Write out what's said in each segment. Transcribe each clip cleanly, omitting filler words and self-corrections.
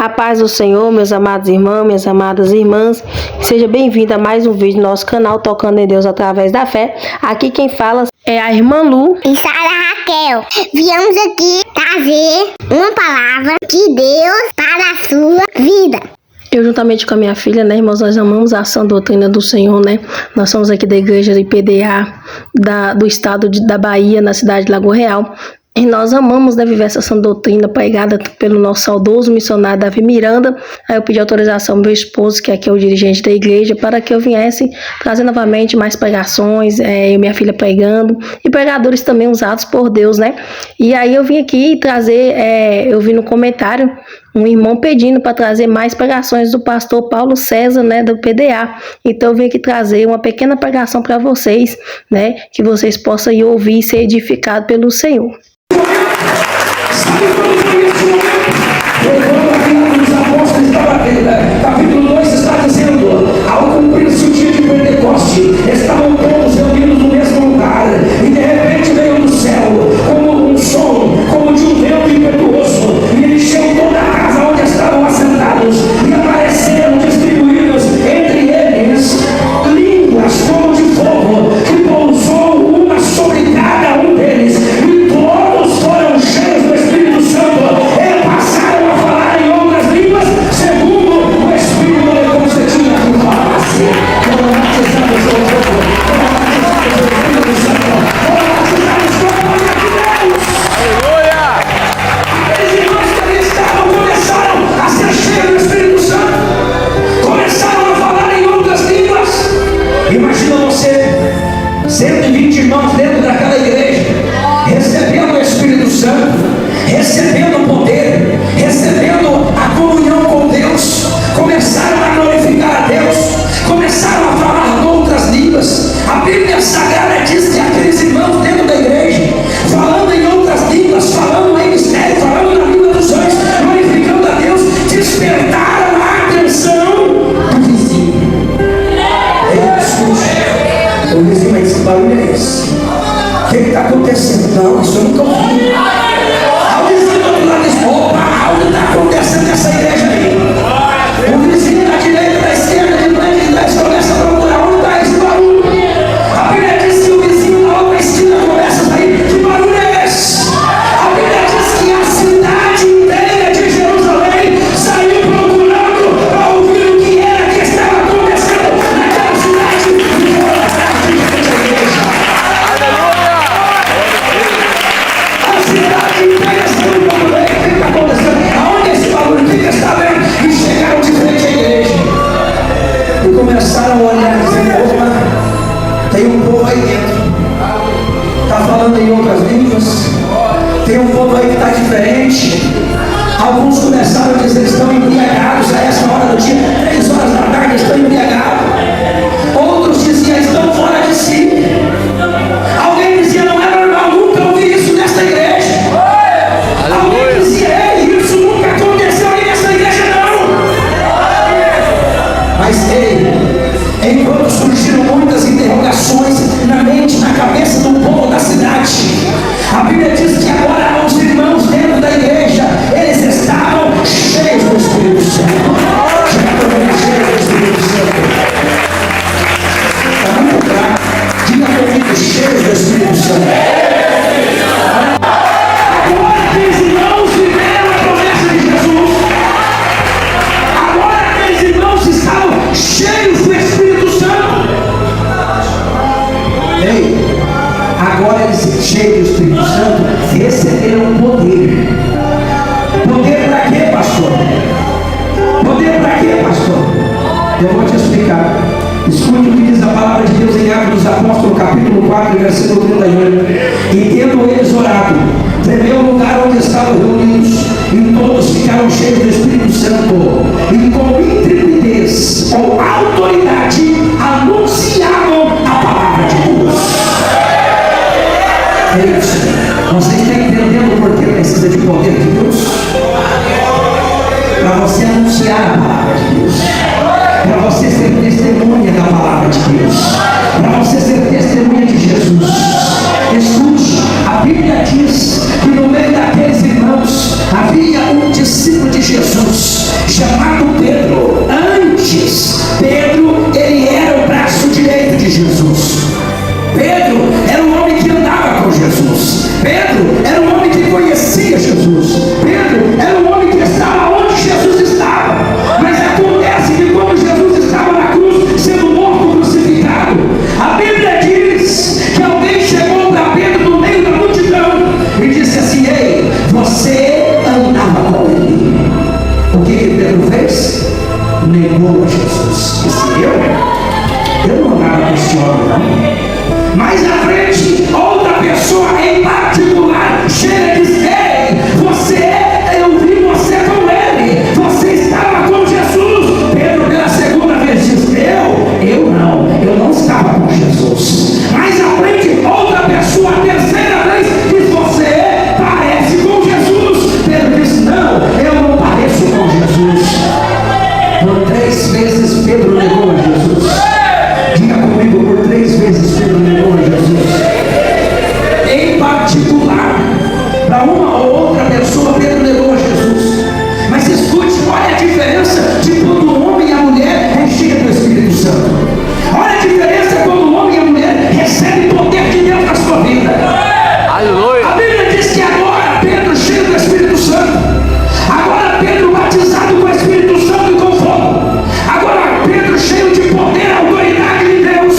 A paz do Senhor, meus amados irmãos, minhas amadas irmãs. Seja bem-vindo a mais um vídeo do nosso canal Tocando em Deus através da fé. Aqui quem fala é a irmã Lu e Sara Raquel. Viemos aqui trazer uma palavra de Deus para a sua vida. Eu, juntamente com a minha filha, né, irmãos, nós amamos a sã doutrina do Senhor, né? Nós somos aqui da igreja de IPDA do estado da Bahia, na cidade de Lagoa Real. E nós amamos, né, viver essa sã doutrina pregada pelo nosso saudoso missionário Davi Miranda. Aí eu pedi autorização ao meu esposo, que aqui é o dirigente da igreja, para que eu viesse trazer novamente mais pregações, eu e minha filha pregando, e pregadores também usados por Deus, né? E aí eu vim aqui trazer, eu vi no comentário um irmão pedindo para trazer mais pregações do pastor Paulo César, né, do PDA. Então eu vim aqui trazer uma pequena pregação para vocês, né, que vocês possam ir ouvir e ser edificados pelo Senhor. Sabe quando foi esse momento? Foi quando a vida dos apóstolos estava batendo. Capítulo 2 está dizendo: ao cumprir-se o dia de Pentecoste, estavam todos reunidos no mesmo lugar, e de repente veio do céu como um som, como de um vento impetuoso, e encheu toda a casa onde estavam assentados, e apareceram distribuídos entre eles línguas como de fogo, que pousou uma sobre cada um deles, e todos foram cheios do Espírito Santo, e passaram a falar em outras línguas, segundo o Espírito lhe concedia que falasse. Foram batizados com fogo, foram batizados com o Espírito Santo, foram batizados com o poder de Deus. Aleluia! Aqueles irmãos que ali estavam começaram a ser cheios do Espírito Santo, começaram a falar em outras línguas. Imagina você, 120 irmãos dentro daquela igreja, recebendo o Espírito Santo, recebendo o poder, recebendo a comunhão com Deus, começaram a glorificar a Deus, começaram a falar outras línguas. A Bíblia Sagrada diz que aqueles irmãos dentro da igreja, falando em outras línguas, falando em mistério, falando na língua dos anjos, glorificando a Deus, despertaram a atenção do vizinho. O vizinho vai dizer: que barulho é esse? O que está acontecendo? Não, isso eu nunca ouvi. A vizinha do outro lado diz: opa, algo está acontecendo nessa igreja aí. O vizinho da direita, da esquerda, de frente, de trás, começa a procurar onde está esse barulho. A Bíblia diz que o vizinho na outra esquina começa a sair: que barulho é esse? A Bíblia diz que a cidade inteira de Jerusalém saiu procurando para ouvir o que era que estava acontecendo naquela cidade e foram atrás de frente à igreja. A cidade inteira saiu procurando: o que está acontecendo? Aonde esse barulho? O que está vendo? E chegaram de frente à igreja e começaram a olhar e dizer: opa, tem um povo aí dentro, está falando em outras línguas, tem um povo aí que está diferente. Alguns começaram a dizer: estão embriagados a essa hora do dia, 3 horas da tarde, estão embriagados. Outros diziam: estão fora de si. Alguém dizia: não é normal, nunca ouvi isso nesta igreja. Alguém dizia: ei, isso nunca aconteceu aí nessa igreja não. Mas ei, enquanto surgiram muitas interrogações na mente, na cabeça do povo da cidade, a Bíblia diz que agora os irmãos dentro da igreja, eles estavam cheios do Espírito Santo. Cheios do Espírito Santo. Está muito claro. Diga comigo: cheios do Espírito Santo. Agora aqueles irmãos viveram a promessa de Jesus. Agora aqueles irmãos estavam cheios do Espírito Santo. Ei, agora eles, cheios do Espírito Santo, receberam poder. Poder para quê, pastor? Poder para quê, pastor? Eu vou te explicar. Escute o que diz a palavra de Deus em Atos dos Apóstolos, capítulo 4, versículo 38. E tendo eles orado, tremeu o lugar onde estavam reunidos, e todos ficaram cheios do Espírito Santo, e com intrepidez, com autoridade, anunciavam a palavra de Deus. É isso. Você está entendendo por que precisa de poder de Deus? Para você anunciar a palavra de Deus, para você ser testemunha da palavra de Deus, para você ser testemunha de Jesus. Escute, a Bíblia diz que no meio daqueles irmãos havia um discípulo de Jesus, negou a Jesus. Disse: eu não andava com esse homem, não. Mais à frente, outra pessoa em particular chega e diz: ei, eu vi você com ele, você estava com Jesus. Pedro pela segunda vez diz: eu não estava com Jesus. Mais à frente, outra pessoa, a terceira vez, diz: você parece com Jesus. Pedro diz: não, eu não pareço com Jesus. Por 3 vezes Pedro negou a Jesus. Diga comigo: por 3 vezes Pedro negou a Jesus. Em particular, para uma ou outra pessoa, Pedro negou a Jesus. Mas escute, olha a diferença de quando o homem e a mulher é cheio do Espírito Santo. Olha a diferença quando o homem e a mulher recebem o poder de Deus na sua vida. Aleluia. A Bíblia diz que agora Pedro cheio do Espírito Santo, agora Pedro batizado com o Espírito Santo e com fogo, agora Pedro cheio de poder e autoridade de Deus.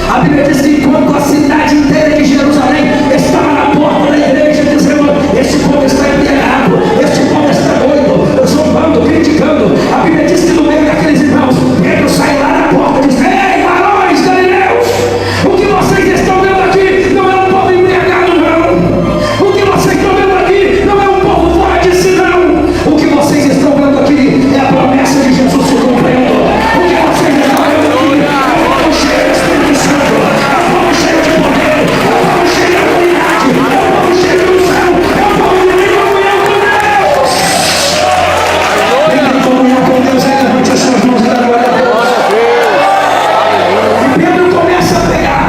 A Bíblia diz que enquanto a cidade inteira de Jerusalém estava na porta da igreja dizendo: este povo está embriagado, este povo está doido, zombando, criticando, a Bíblia diz que no meio daqueles irmãos, Pedro sai lá da porta e diz: ei, varões galileus, o que vocês estão vendo aqui não é um povo embriagado, não. O que vocês estão vendo aqui não é um povo fora de si, não. O que vocês estão vendo aqui é a promessa de Jesus se cumprindo. O que vocês estão vendo aqui é o povo cheio do Espírito Santo, é o povo cheio de poder, é o povo cheio de autoridade, é o povo cheio de unção, é o povo que tem comunhão com Deus. Quem tem comunhão com Deus, aí levante as suas mãos e dá glória a Deus. E Pedro começa a pregar.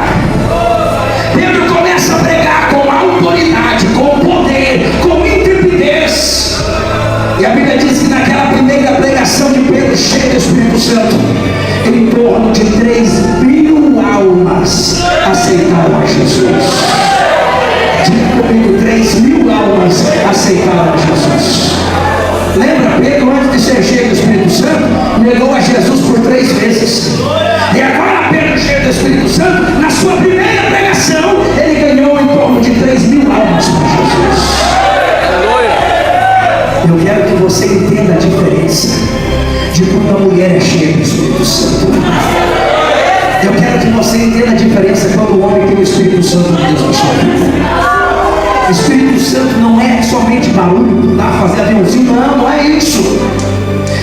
Pedro começa a pregar com autoridade, com poder, com intrepidez. E a Bíblia diz que naquela primeira pregação de Pedro, cheio do Espírito Santo, em torno de 3.000 almas aceitaram a Jesus. Diga comigo: 3.000 almas aceitaram a Jesus. Lembra, Pedro, antes de ser cheio do Espírito Santo, negou a Jesus por 3 vezes. E agora Pedro, cheio do Espírito Santo, na sua primeira pregação, ele ganhou em torno de 3.000 almas para Jesus. Eu quero que você entenda a diferença de quando a mulher é cheia do Espírito Santo. Eu quero que você entenda a diferença quando o homem tem o Espírito Santo de Deus na sua vida. O Espírito Santo não é somente barulho, pular, fazer aviãozinho, não é isso.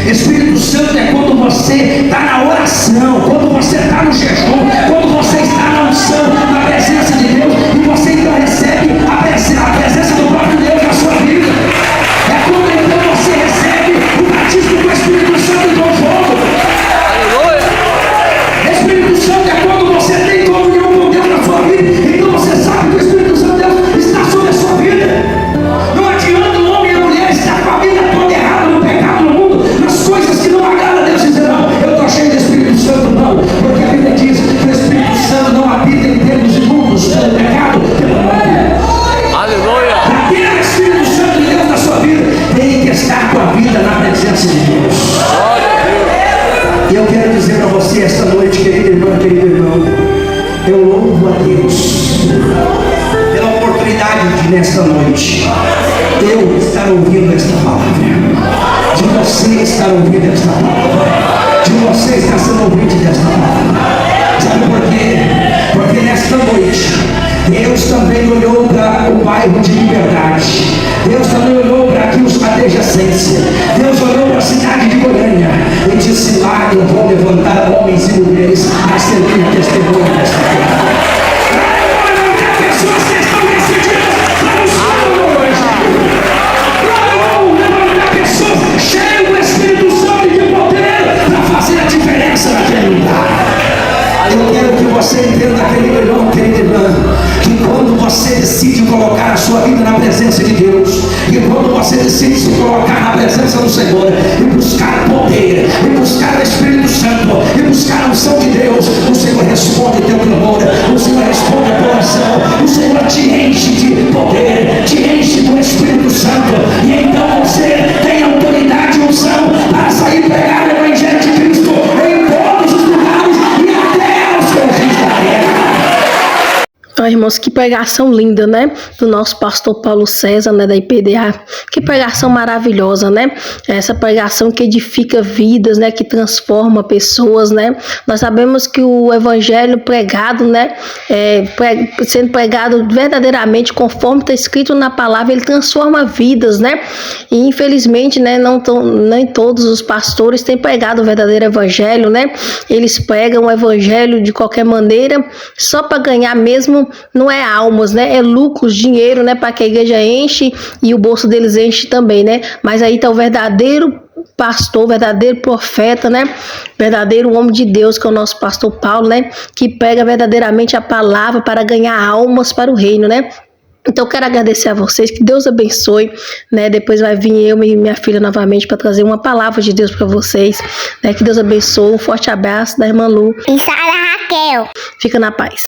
Espírito Santo é quando você está na oração, quando você está no jejum, quando você está na unção, na presença de Deus, e você então recebe a presença do próprio Deus na sua vida. É quando então você recebe o batismo com o Espírito Santo e com fogo. Espírito Santo é quando você tem comunhão com Deus na sua vida, então você sabe que o Espírito Santo de Deus está sobre a sua vida. Não adianta o homem e a mulher estar com a vida toda errada no pecado, no mundo, nas coisas que não agradam a Deus, e dizer: não, eu estou cheio do Espírito Santo, não, porque a Bíblia diz que o Espírito Santo não habita em termos imundos pelo pecado, pelo mundo. Aleluia. Para ter o Espírito Santo de Deus na sua vida, tem que estar com a vida na presença de Deus. E eu quero dizer para você esta noite, querida irmã, querido irmão, eu louvo a Deus pela oportunidade de nesta noite eu estar ouvindo esta palavra, de você estar ouvindo esta palavra, de você estar sendo ouvinte desta palavra. Sabe por quê? Porque nesta noite Deus também olhou para o bairro de Liberdade, Deus também olhou para aqui os adjacência, Deus olhou para a cidade de Goiânia e disse: lá eu vou levantar homens e mulheres a servir a testemunha desta terra. Lá eu vou levantar pessoas que estão decididas para o Senhor hoje. Lá eu vou levantar pessoas cheias do Espírito Santo e de poder para fazer a diferença naquele lugar. Eu quero que você entenda, querido irmão, querida irmã, que quando você decide colocar a sua vida na presença de Deus, e quando você decide se colocar na presença do Senhor, e buscar poder, e buscar o Espírito Santo, e irmãos, que pregação linda, né? Do nosso pastor Paulo César, né? Da IPDA. Que pregação maravilhosa, né? Essa pregação que edifica vidas, né? Que transforma pessoas, né? Nós sabemos que o evangelho pregado, né? Sendo pregado verdadeiramente conforme está escrito na palavra, ele transforma vidas, né? E infelizmente, né? Nem todos os pastores têm pregado o verdadeiro evangelho, né? Eles pregam o evangelho de qualquer maneira, só para ganhar mesmo, não é almas, né? É lucros, dinheiro, né? Para que a igreja enche e o bolso deles enche também, né? Mas aí tá o verdadeiro pastor, o verdadeiro profeta, né? Verdadeiro homem de Deus, que é o nosso pastor Paulo, né? Que prega verdadeiramente a palavra para ganhar almas para o reino, né? Então, eu quero agradecer a vocês, que Deus abençoe, né? Depois vai vir eu e minha filha novamente para trazer uma palavra de Deus para vocês, né? Que Deus abençoe. Um forte abraço da irmã Lu. E Sara Raquel. Fica na paz.